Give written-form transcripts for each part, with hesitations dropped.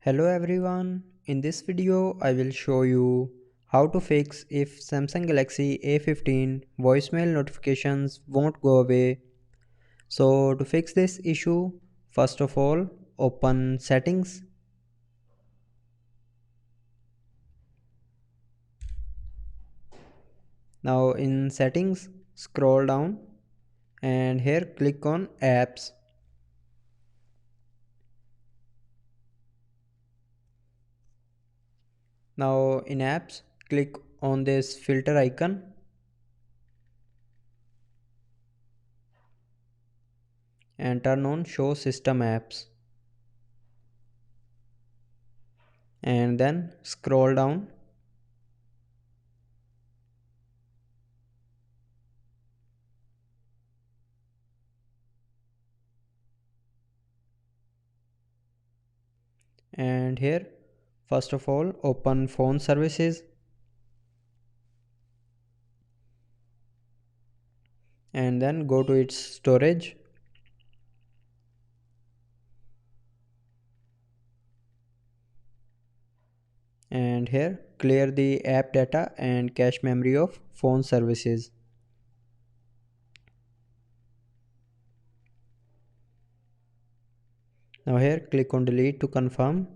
Hello everyone, in this video I will show you how to fix if Samsung Galaxy A15 voicemail notifications won't go away. So to fix this issue, first of all open settings. Now in settings scroll down and here click on apps. Now in apps click on this filter icon and turn on show system apps and then scroll down and here first of all open phone services and then go to its storage and here clear the app data and cache memory of phone services. Now here click on delete to confirm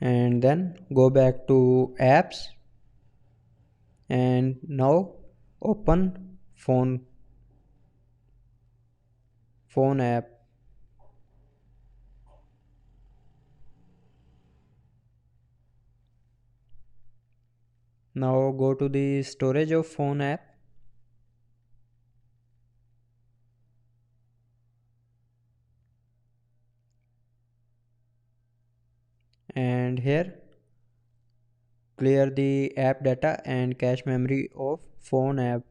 and then go back to apps and now open phone app. Now go to the storage of phone app and here clear the app data and cache memory of phone app.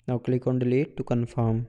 Now click on delete to confirm.